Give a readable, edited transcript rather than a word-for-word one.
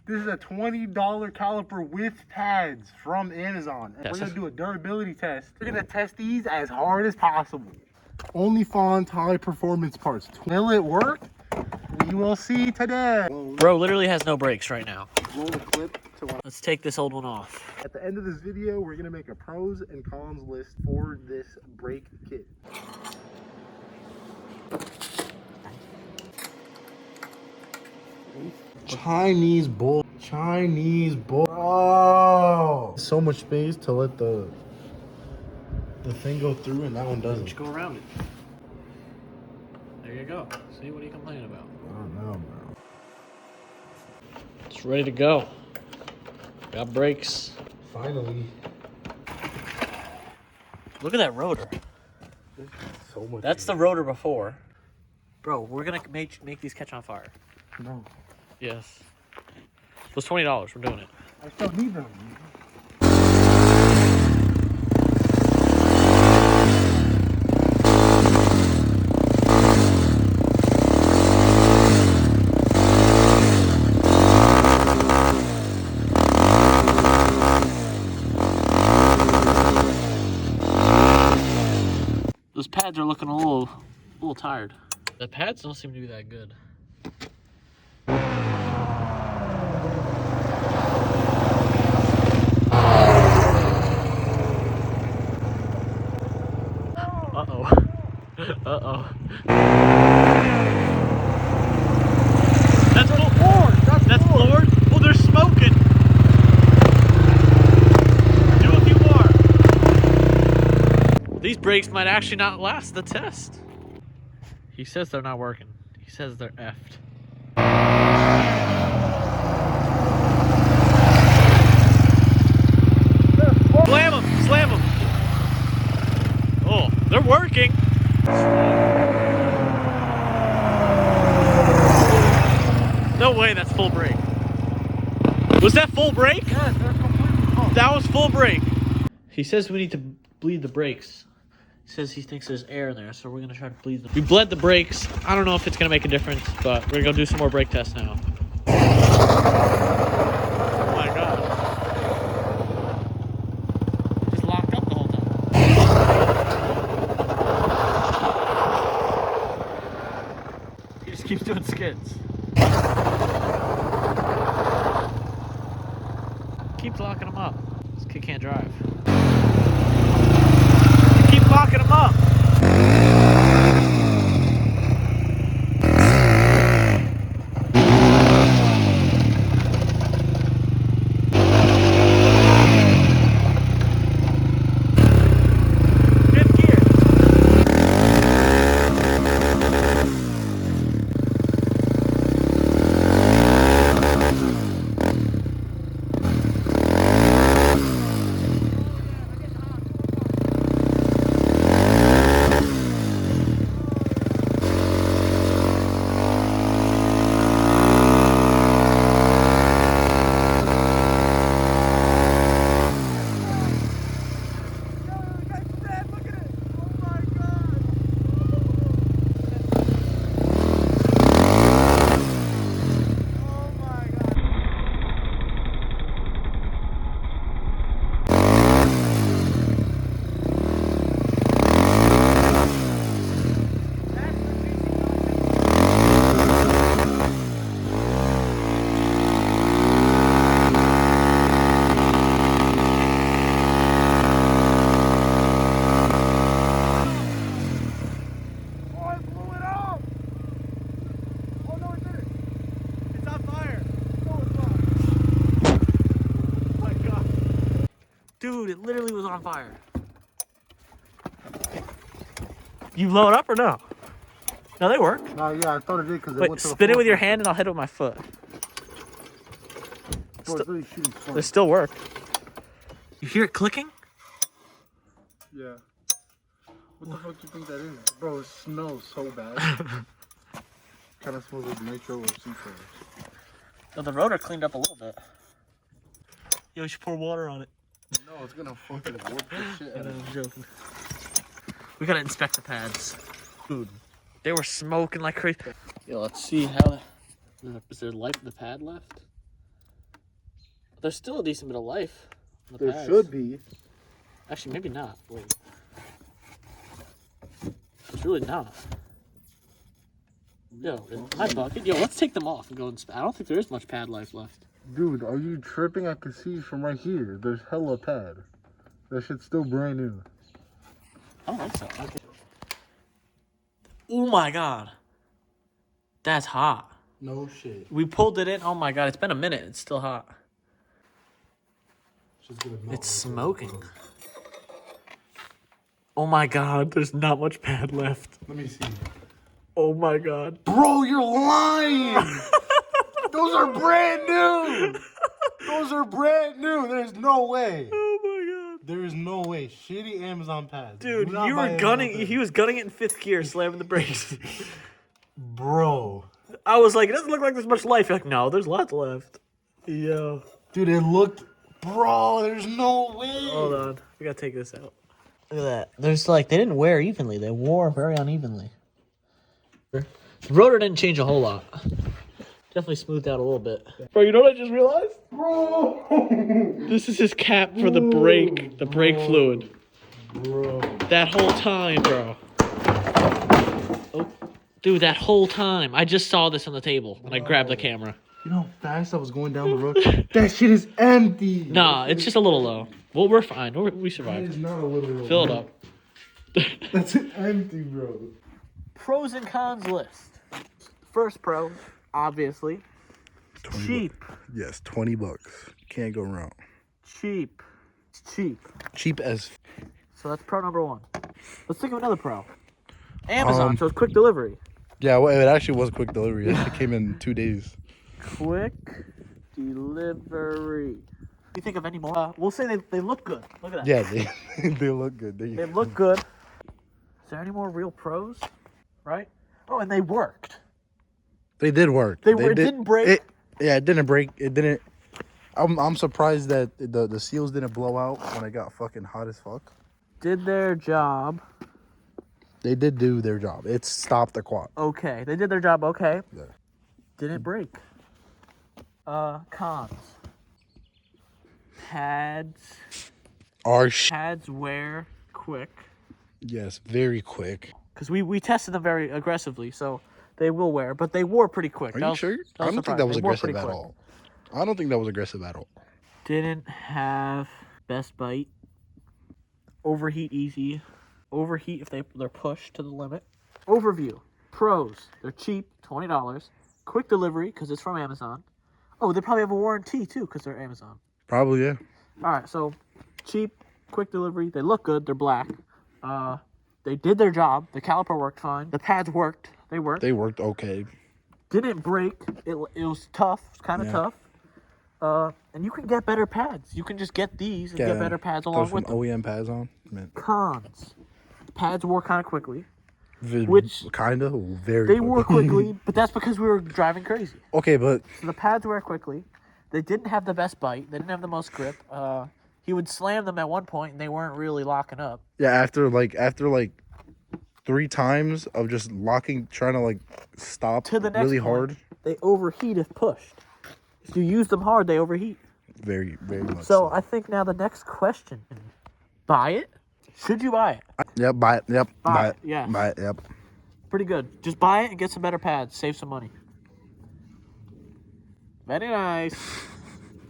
This is a $20 caliper with pads from Amazon. And we're gonna do a durability test. We're gonna test these as hard as possible. Only Font high performance parts. Will it work? We will see today. Bro literally has no brakes right now. Roll the clip to Let's take this old one off. At the end of this video, we're gonna make a pros and cons list for this brake kit. Chinese bull. Oh, so much space to let the thing go through, and that one doesn't. Just go around it. There you go. See, what are you complaining about? I don't know, bro. It's ready to go. Got brakes. Finally. Look at that rotor. So much. That's the rotor before. Bro, we're gonna make these catch on fire. No. Yes. So it's $20. We're doing it. I still need them. Those pads are looking a little tired. The pads don't seem to be that good. Uh-oh. Uh-oh. That's floored! That's floored? Oh, they're smoking! Do a few more. These brakes might actually not last the test. He says they're not working. He says they're effed. Slam them! Slam them! Oh, they're working! No way that's full brake. Was that full brake? Yeah, they're completely full. That was full brake. He says we need to bleed the brakes. He says he thinks there's air in there, so we're gonna try to bleed them. We bled the brakes. I don't know if it's gonna make a difference, but we're gonna go do some more brake tests now. Oh my god. Just locked up the whole time. He just keeps doing skids. Keeps locking him up. This kid can't drive. Keep locking him up. Fifth gear. Dude, it literally was on fire. You blow it up or no? No, they work. No, yeah, I thought it did because it Wait, went to the spin it floor with your first. hand and I'll hit it with my foot. Bro, it's really shooting fun. They still work. You hear it clicking? Yeah. What the fuck do you think that is? Bro, it smells so bad. Kind of smells like nitro or C-Flares. No, the rotor cleaned up a little bit. Yo, you should pour water on it. No, it's gonna fucking warp the shit out of I'm joking. We gotta inspect the pads. Dude, they were smoking like crazy. Yo, let's see how. Is there life in the pad left? There's still a decent bit of life. On the There pads. should be. Actually, maybe not. Wait. It's really not. Yo, in my bucket. Yo, let's take them off and go I don't think there is much pad life left. Dude, are you tripping? I can see from right here. There's hella pad. That shit's still brand new. I don't think so. Okay. Oh my god. That's hot. No shit. We pulled it in. Oh my god, it's been a minute. It's still hot. It's smoking. Oh my god, there's not much pad left. Let me see. Oh my god. Bro, you're lying! Those are brand new! Those are brand new! There's no way! Oh my god. There is no way. Shitty Amazon pads. Dude, Do not you buy were Amazon gunning. pads. He was gunning it in 5th gear, slamming the brakes. Bro. I was like, it doesn't look like there's much life. You're like, no, there's lots left. Yo. Dude, it looked... Bro, there's no way! Hold on. We gotta take this out. Look at that. There's like, they didn't wear evenly. They wore very unevenly. The rotor didn't change a whole lot. Definitely smoothed out a little bit. Bro, you know what I just realized? Bro! This is his cap for the brake fluid. Bro. That whole time, bro. Oh, dude, that whole time. I just saw this on the table when I grabbed the camera. You know how fast I was going down the road? That shit is empty! Nah, it's just a little low. Well, we're fine. We That survived. is not a little... Fill it up. That's empty, bro. Pros and cons list. First pro, obviously. Cheap. Yes, $20. Can't go wrong. Cheap. It's cheap. Cheap as... So that's pro number 1. Let's think of another pro. Amazon, so it's quick delivery. Yeah, well, it actually was quick delivery. It actually came in 2 days. Quick delivery. You think of any more? We'll say they look good. Look at that. Yeah, they look good. They look good. Is there any more real pros? Right? Oh, and they worked. They did work. It didn't break. It didn't break. It didn't. I'm surprised that the seals didn't blow out when it got fucking hot as fuck. Did their job. They did do their job. It stopped the quad. Okay. They did their job okay. Yeah. Didn't break. Cons. Pads wear quick. Yes, very quick. Because we tested them very aggressively, so they will wear, but they wore pretty quick. Are you sure? I don't think that was aggressive at all. I don't think that was aggressive at all. Didn't have best bite. Overheat easy. Overheat if they're pushed to the limit. Overview. Pros. They're cheap, $20. Quick delivery because it's from Amazon. Oh, they probably have a warranty too because they're Amazon. Probably, yeah. All right, so cheap, quick delivery. They look good. They're black. They did their job. The caliper worked fine. The pads worked. They worked. They worked okay. Didn't break. It was tough. It was kind of tough. And you can get better pads. You can just get these and get better pads along with them. OEM pads on. Man. Cons. The pads wore kind of quickly. Which kind of very. They wore quickly, but that's because we were driving crazy. Okay, but So the pads wear quickly. They didn't have the best bite. They didn't have the most grip. He would slam them at one point, and they weren't really locking up. yeah, after 3 times of just locking, trying to like stop To the next really point, hard. They overheat if pushed. If you use them hard, they overheat. Very, very much. So I think now the next question: buy it? Should you buy it? Yep, buy it. Yep, buy it. Yes. Buy it. Yep. Pretty good. Just buy it and get some better pads. Save some money. Very nice.